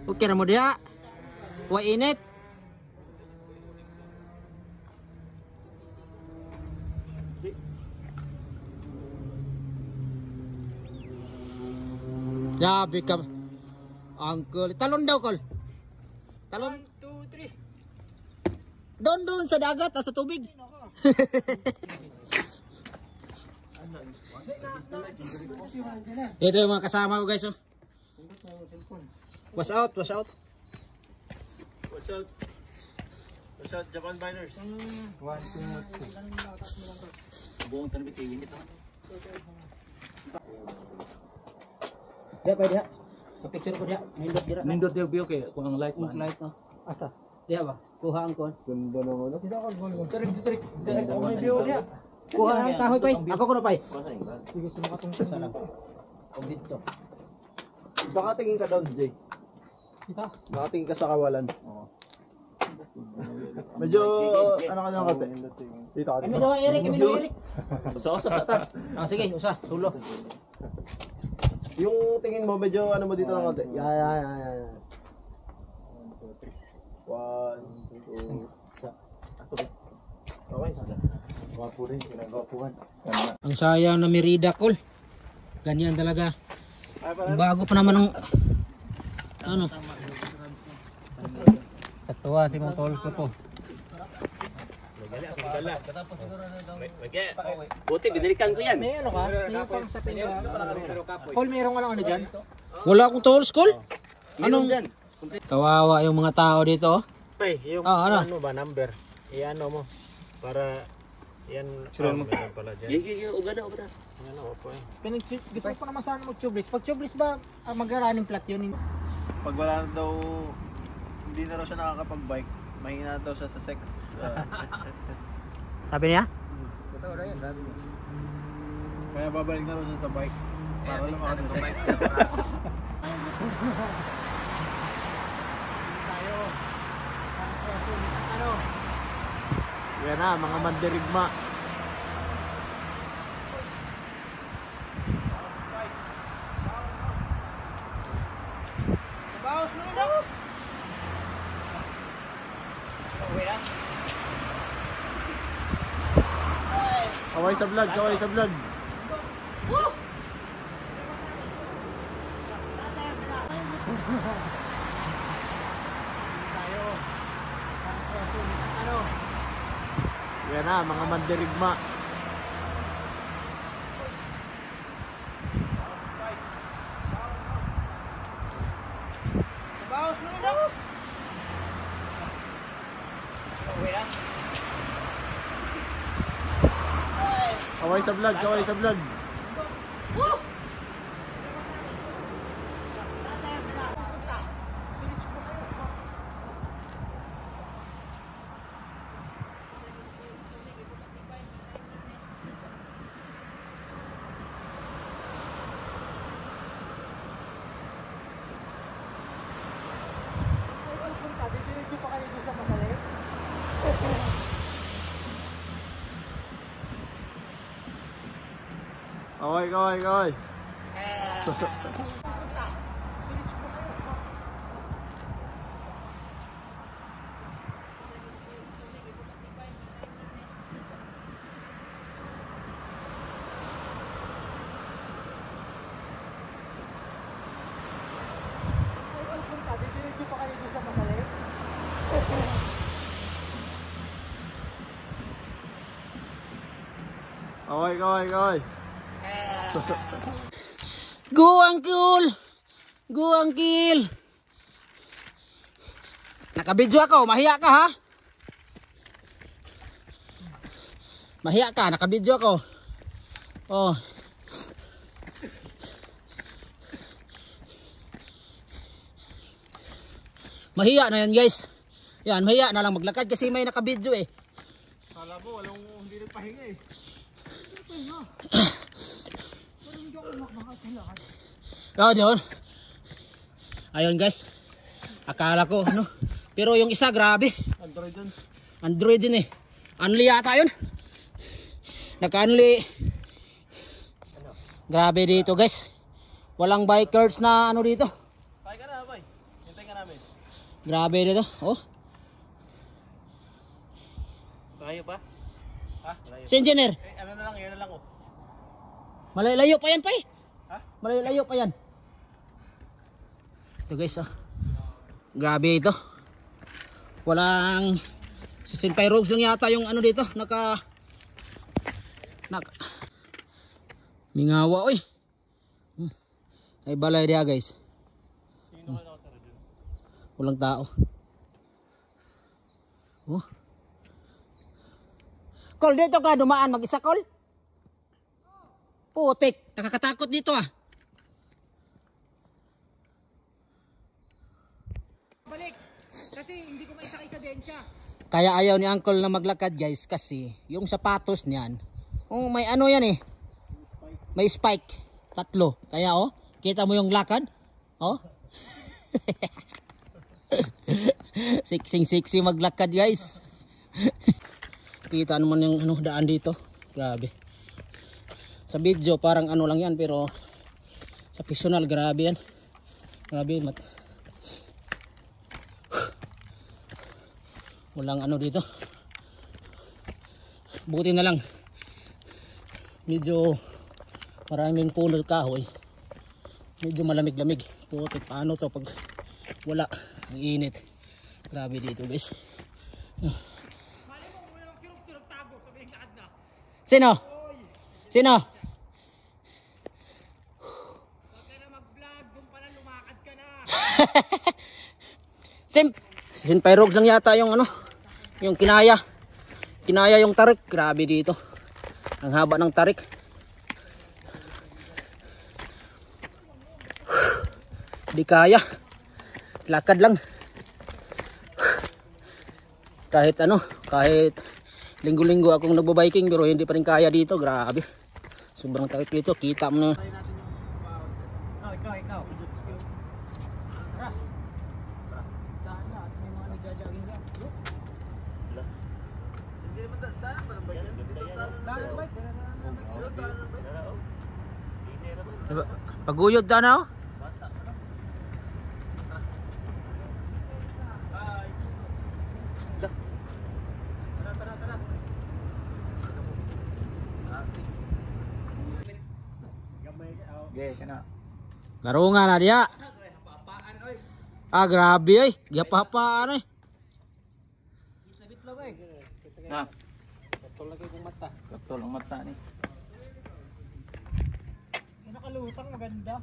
Okay na mo diha. Wa init. Grabe ka. Uncle, talon daw kol. Talon. 1, 2, 3. Doon sa dagat, sa tubig. Ito yung mga kasama ko guys oh. Watch out, watch out. Watch out. Watch out, Japan Biners. 1, 2, 3. Buong tanong bitiwin ito. Dia pa dia. Picture ko dia. Nindot dira. Nindot yung view kay kung ang light man. Light no. Asa? Dia ba? Kuha ang kon. Ganda naman. Kita kon kon. Tarik. Ang view dia. Kuha ang kahoy pay. Ako ko na pay. Sige sumakatong sa lang. O dito. Baka tingin ka down, Jay. Kita. Baka tingin ka sa kawalan. Oo. Medyo ano ka na kate? Dito ka. Kami daw Eric, kami daw Eric. Usa sa ta. Ah sige, usa, sulo. Yung tingin mo medyo ano mo dito ng kate? Yeah. 1, 2. Okay. Wapo rin, pinagapuan. Ang sayang na Merida call. Ganyan talaga. Bago pa naman ng ano. Sa tuwa si mong tol ko po. Buti binilikan ko yan. May ano ka? May pang sa pinag. Call meron ka lang ano diyan? Wala akong tools call. Anong diyan? Kawawa yung mga tao dito. Pay, yung ano ba number? I-ano mo para yan pala diyan. Uga na. Ano po eh. Gusto ko naman sana mag-tubeless. Pag tubeless ba mag-running flat yun? Pag wala na daw, hindi na raw siya nakakapag-bike, mahina daw siya sa sex. Sabi niya? Totoo na yan, sabi niya. Kaya babalik na raw siya sa bike. Para lang sa sex. Yan na, mga mandirigma. Bawas mo na. Kaway sa vlog, kaway sa vlog. Yan na, mga mandirigma. Bawas mo na. Kaway sa vlog, kaway sa vlog. Kaway. Kaway. Go uncle! Go uncle! Nakabidyo ako, mahiya ka ha? Mahiya ka, nakabidyo ako. Oh. Mahiya na yan guys. Yan, mahiya na lang maglakad kasi may nakabidyo eh. Kala mo, walang hindi nagpahinga eh. Oh, doon. Ayun guys. Akala ko ano. Pero yung isa grabe. Android din eh. Unli yata yun. Naka-unli. Grabe dito guys. Walang bikers na ano dito. Kaya ka na, bay. Hintay ka namin. Grabe dito. Oh. Kaya pa? Ha? Si engineer. Ano na lang, yan na lang oh. Malayo pa yan pa eh. Ha? Malayo pa yan. Ito guys oh. Grabe ito. Walang si Senpai Rogues lang yata yung ano dito. Mingawa oy. Ay balay dia guys. Sino ka nakatara dyan? Walang tao. Oh. Kol, dito ka dumaan mag-isa, Kol? Putik, nakakatakot dito ah. Balik. Kasi hindi ko maisakay sa densya. Kaya ayaw ni Uncle na maglakad guys kasi yung sapatos niyan, oh, may ano yan eh. May spike. 3. Kaya oh, kita mo yung lakad? Oh. Sexy maglakad guys. Kita naman yung ano, daan dito. Grabe. Sa video parang ano lang yan pero sa personal grabe yan. Grabe walang ano dito. Buti na lang medyo maraming puno kahoy. Medyo malamig-lamig. Puti paano to pag wala ang init. Grabe dito guys. Mali mo, muna lang sirok-sirok tago. Sabihin laad na. Sino? Sino? Huwag ka na mag-vlog. Doon pala lumakad ka na. Senpai Rogues lang yata yung ano, yung kinaya yung tarik. Grabe dito, ang haba ng tarik. Di kaya, lakad lang. Kahit linggo-linggo akong nagbo-biking pero hindi pa rin kaya dito. Grabe, sobrang tarik dito. Kita mo na. Ikaw. Tara. Daan na at may mga nagja-jogging ka. Hindi naman daan pa ng bike yan. Daan na bike. Paguyod ka na oh. Laro nga na dia. Ah, grabe ay. Gapapaan ay. Na. Katol ang mata ni. Nakalutang maganda.